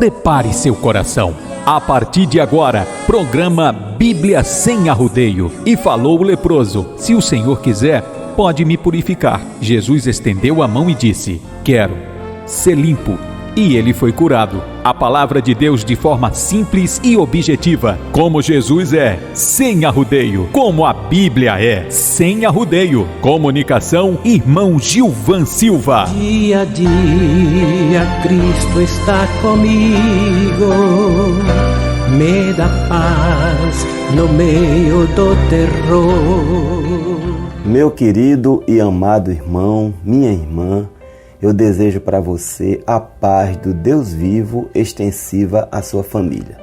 Prepare seu coração. A partir de agora, programa Bíblia Sem Arrodeio. E falou o leproso: se o Senhor quiser, pode me purificar. Jesus estendeu a mão e disse: quero ser limpo. E ele foi curado. A palavra de Deus de forma simples e objetiva. Como Jesus é, sem arrodeio. Como a Bíblia é, sem arrodeio. Comunicação, irmão Gilvan Silva. Dia a dia Cristo está comigo, me dá paz no meio do terror. Meu querido e amado irmão, minha irmã, eu desejo para você a paz do Deus vivo extensiva à sua família.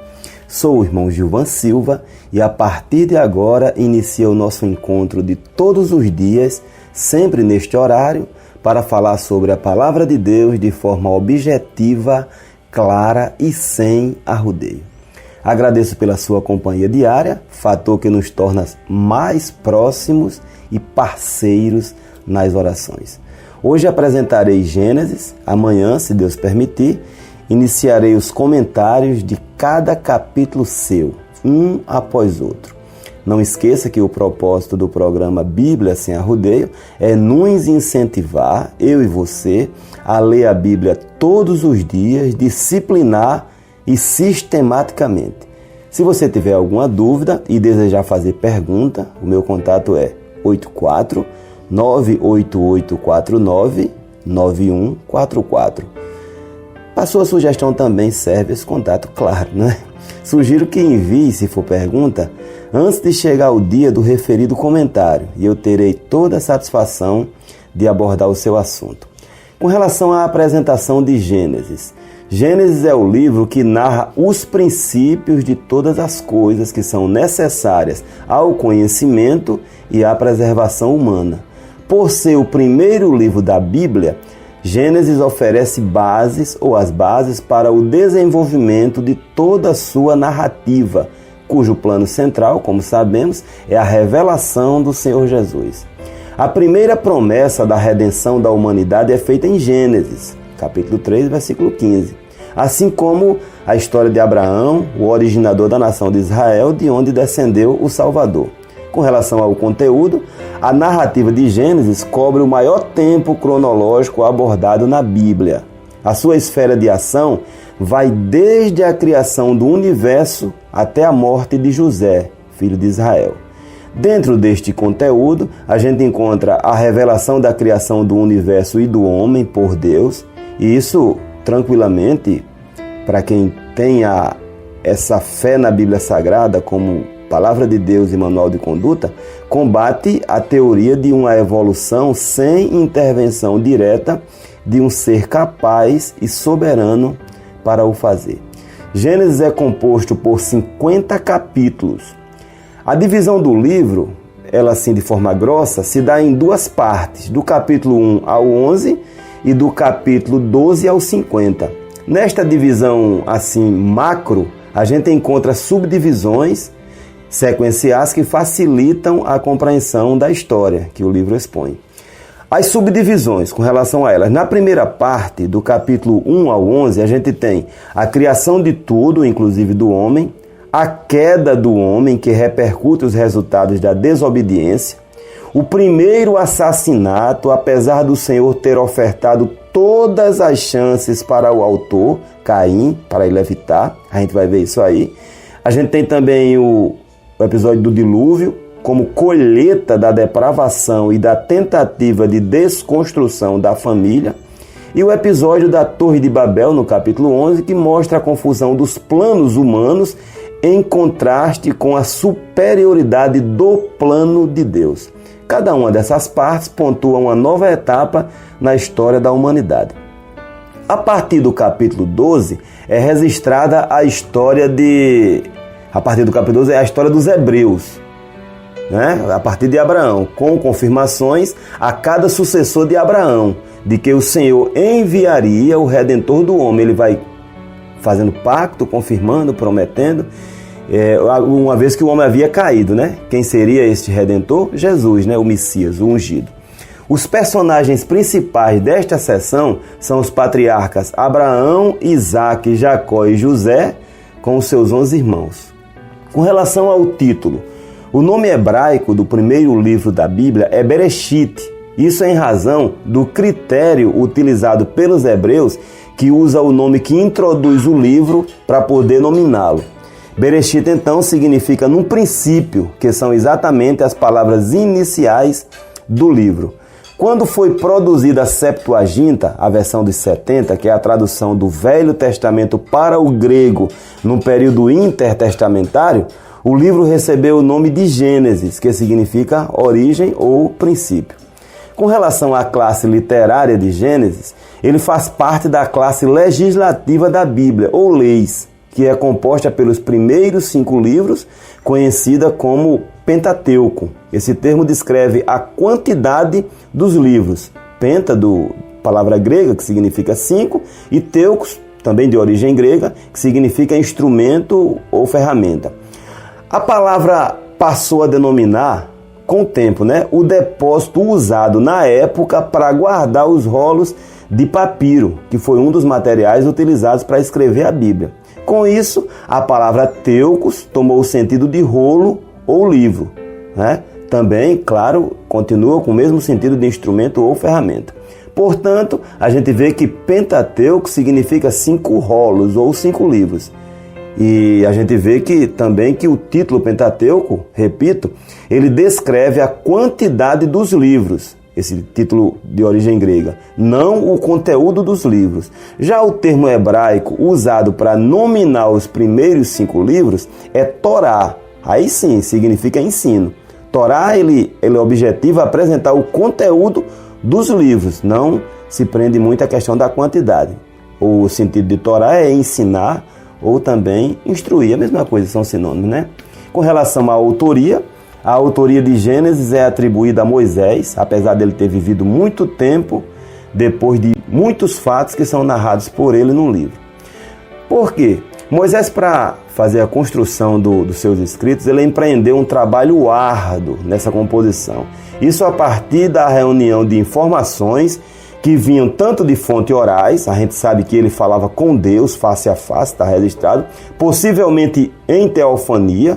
Sou o irmão Gilvan Silva e a partir de agora inicia o nosso encontro de todos os dias, sempre neste horário, para falar sobre a Palavra de Deus de forma objetiva, clara e sem arrodeio. Agradeço pela sua companhia diária, fator que nos torna mais próximos e parceiros nas orações. Hoje apresentarei Gênesis, amanhã, se Deus permitir, iniciarei os comentários de cada capítulo seu, um após outro. Não esqueça que o propósito do programa Bíblia Sem Arrodeio é nos incentivar, eu e você, a ler a Bíblia todos os dias, disciplinar e sistematicamente. Se você tiver alguma dúvida e desejar fazer pergunta, o meu contato é 98849-9144. Para sua sugestão também serve esse contato, claro, né? Sugiro que envie, se for pergunta, antes de chegar o dia do referido comentário, e eu terei toda a satisfação de abordar o seu assunto. Com relação à apresentação de Gênesis, Gênesis é o livro que narra os princípios de todas as coisas que são necessárias ao conhecimento e à preservação humana. Por ser o primeiro livro da Bíblia, Gênesis oferece bases ou as bases para o desenvolvimento de toda a sua narrativa, cujo plano central, como sabemos, é a revelação do Senhor Jesus. A primeira promessa da redenção da humanidade é feita em Gênesis, capítulo 3, versículo 15. Assim como a história de Abraão, o originador da nação de Israel, de onde descendeu o Salvador. Com relação ao conteúdo, a narrativa de Gênesis cobre o maior tempo cronológico abordado na Bíblia. A sua esfera de ação vai desde a criação do universo até a morte de José, filho de Israel. Dentro deste conteúdo, a gente encontra a revelação da criação do universo e do homem por Deus, e isso, tranquilamente, para quem tenha essa fé na Bíblia Sagrada como Palavra de Deus e manual de conduta, combate a teoria de uma evolução sem intervenção direta de um ser capaz e soberano para o fazer. Gênesis é composto por 50 capítulos. A divisão do livro, ela assim de forma grossa, se dá em duas partes, do capítulo 1 ao 11 e do capítulo 12 ao 50. Nesta divisão assim macro, a gente encontra subdivisões sequenciais que facilitam a compreensão da história que o livro expõe. As subdivisões com relação a elas. Na primeira parte, do capítulo 1 ao 11, a gente tem a criação de tudo, inclusive do homem, a queda do homem, que repercute os resultados da desobediência, o primeiro assassinato, apesar do Senhor ter ofertado todas as chances para o autor, Caim, para ele evitar. A gente vai ver isso aí. A gente tem também o episódio do dilúvio, como colheita da depravação e da tentativa de desconstrução da família. E o episódio da Torre de Babel, no capítulo 11, que mostra a confusão dos planos humanos em contraste com a superioridade do plano de Deus. Cada uma dessas partes pontua uma nova etapa na história da humanidade. A partir do capítulo 12 é registrada a história A partir do capítulo 12 é a história dos hebreus, né? A partir de Abraão, com confirmações a cada sucessor de Abraão, de que o Senhor enviaria o Redentor do homem. Ele vai fazendo pacto, confirmando, prometendo, uma vez que o homem havia caído, né? Quem seria este Redentor? Jesus, né? O Messias, o ungido. Os personagens principais desta seção são os patriarcas Abraão, Isaque, Jacó e José, com os seus 11 irmãos. Com relação ao título, o nome hebraico do primeiro livro da Bíblia é Bereshit. Isso é em razão do critério utilizado pelos hebreus, que usa o nome que introduz o livro para poder nominá-lo. Bereshit, então, significa no princípio, que são exatamente as palavras iniciais do livro. Quando foi produzida a Septuaginta, a versão dos 70, que é a tradução do Velho Testamento para o grego no período intertestamentário, o livro recebeu o nome de Gênesis, que significa origem ou princípio. Com relação à classe literária de Gênesis, ele faz parte da classe legislativa da Bíblia, ou leis, que é composta pelos primeiros 5 livros, conhecida como Pentateuco. Esse termo descreve a quantidade dos livros. Penta, palavra grega, que significa 5, e teucos, também de origem grega, que significa instrumento ou ferramenta. A palavra passou a denominar, com o tempo, o depósito usado na época para guardar os rolos de papiro, que foi um dos materiais utilizados para escrever a Bíblia. Com isso, a palavra teucos tomou o sentido de rolo ou livro. Também, claro, continua com o mesmo sentido de instrumento ou ferramenta. Portanto, a gente vê que Pentateuco significa 5 rolos ou 5 livros. E a gente vê que também que o título Pentateuco, repito, ele descreve a quantidade dos livros, esse título de origem grega, não o conteúdo dos livros. Já o termo hebraico usado para nominar os primeiros 5 livros é Torá. Aí sim, significa ensino. Torá, ele objetiva apresentar o conteúdo dos livros, não se prende muito à questão da quantidade. O sentido de Torá é ensinar ou também instruir, a mesma coisa, são sinônimos, Com relação à autoria, a autoria de Gênesis é atribuída a Moisés, apesar dele ter vivido muito tempo depois de muitos fatos que são narrados por ele no livro. Por quê? Moisés, para fazer a construção dos seus escritos, ele empreendeu um trabalho árduo nessa composição. Isso a partir da reunião de informações que vinham tanto de fontes orais, a gente sabe que ele falava com Deus face a face, está registrado, possivelmente em teofania,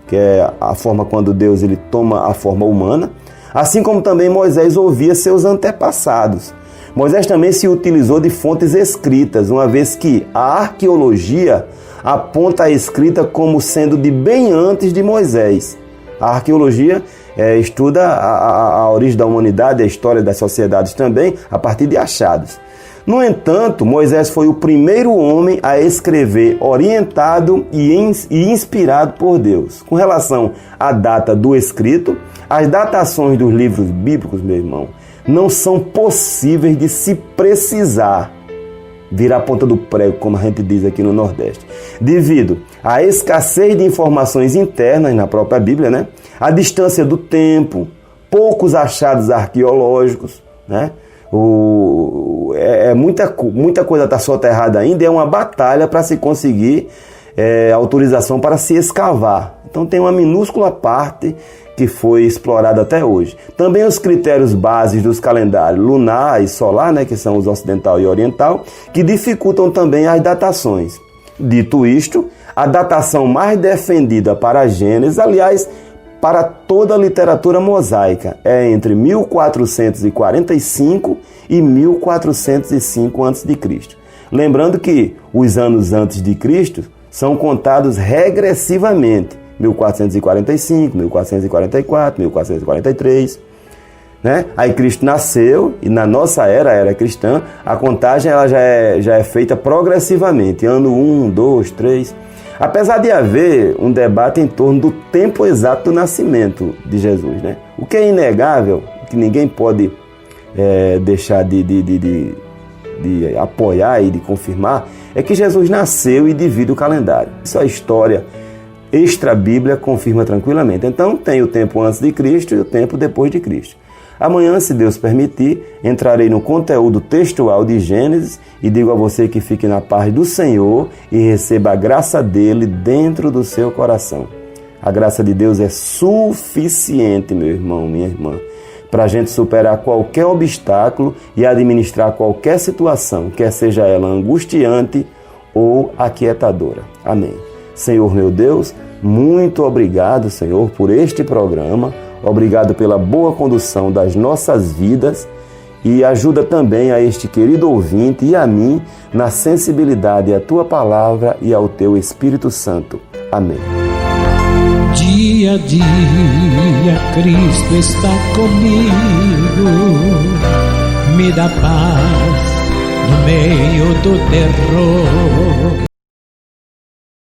que é a forma quando Deus ele toma a forma humana, assim como também Moisés ouvia seus antepassados. Moisés também se utilizou de fontes escritas, uma vez que a arqueologia aponta a escrita como sendo de bem antes de Moisés. A arqueologia estuda a origem da humanidade, a história das sociedades também, a partir de achados. No entanto, Moisés foi o primeiro homem a escrever orientado e inspirado por Deus. Com relação à data do escrito, as datações dos livros bíblicos, meu irmão, não são possíveis de se precisar, virar a ponta do prego, como a gente diz aqui no Nordeste, devido à escassez de informações internas na própria Bíblia, a distância do tempo, poucos achados arqueológicos, muita coisa está soterrada ainda, é uma batalha para se conseguir autorização para se escavar. Então tem uma minúscula parte que foi explorada até hoje. Também os critérios básicos dos calendários lunar e solar, que são os ocidental e oriental, que dificultam também as datações. Dito isto, a datação mais defendida para a Gênesis, aliás, para toda a literatura mosaica, é entre 1445 e 1405 a.C. Lembrando que os anos antes de Cristo são contados regressivamente, 1445, 1444, 1443, Aí Cristo nasceu e na nossa era cristã, a contagem ela já é feita progressivamente, ano 1, 2, 3. Apesar de haver um debate em torno do tempo exato do nascimento de Jesus, O que é inegável, que ninguém pode deixar de apoiar e de confirmar, é que Jesus nasceu e divide o calendário. Isso a história extra-bíblia confirma tranquilamente. Então tem o tempo antes de Cristo e o tempo depois de Cristo. Amanhã, se Deus permitir, entrarei no conteúdo textual de Gênesis e digo a você que fique na paz do Senhor e receba a graça dele dentro do seu coração. A graça de Deus é suficiente, meu irmão, minha irmã, para a gente superar qualquer obstáculo e administrar qualquer situação, quer seja ela angustiante ou aquietadora. Amém. Senhor meu Deus, muito obrigado, Senhor, por este programa. Obrigado pela boa condução das nossas vidas e ajuda também a este querido ouvinte e a mim na sensibilidade à Tua Palavra e ao Teu Espírito Santo. Amém. Dia a dia Cristo está comigo, me dá paz no meio do terror.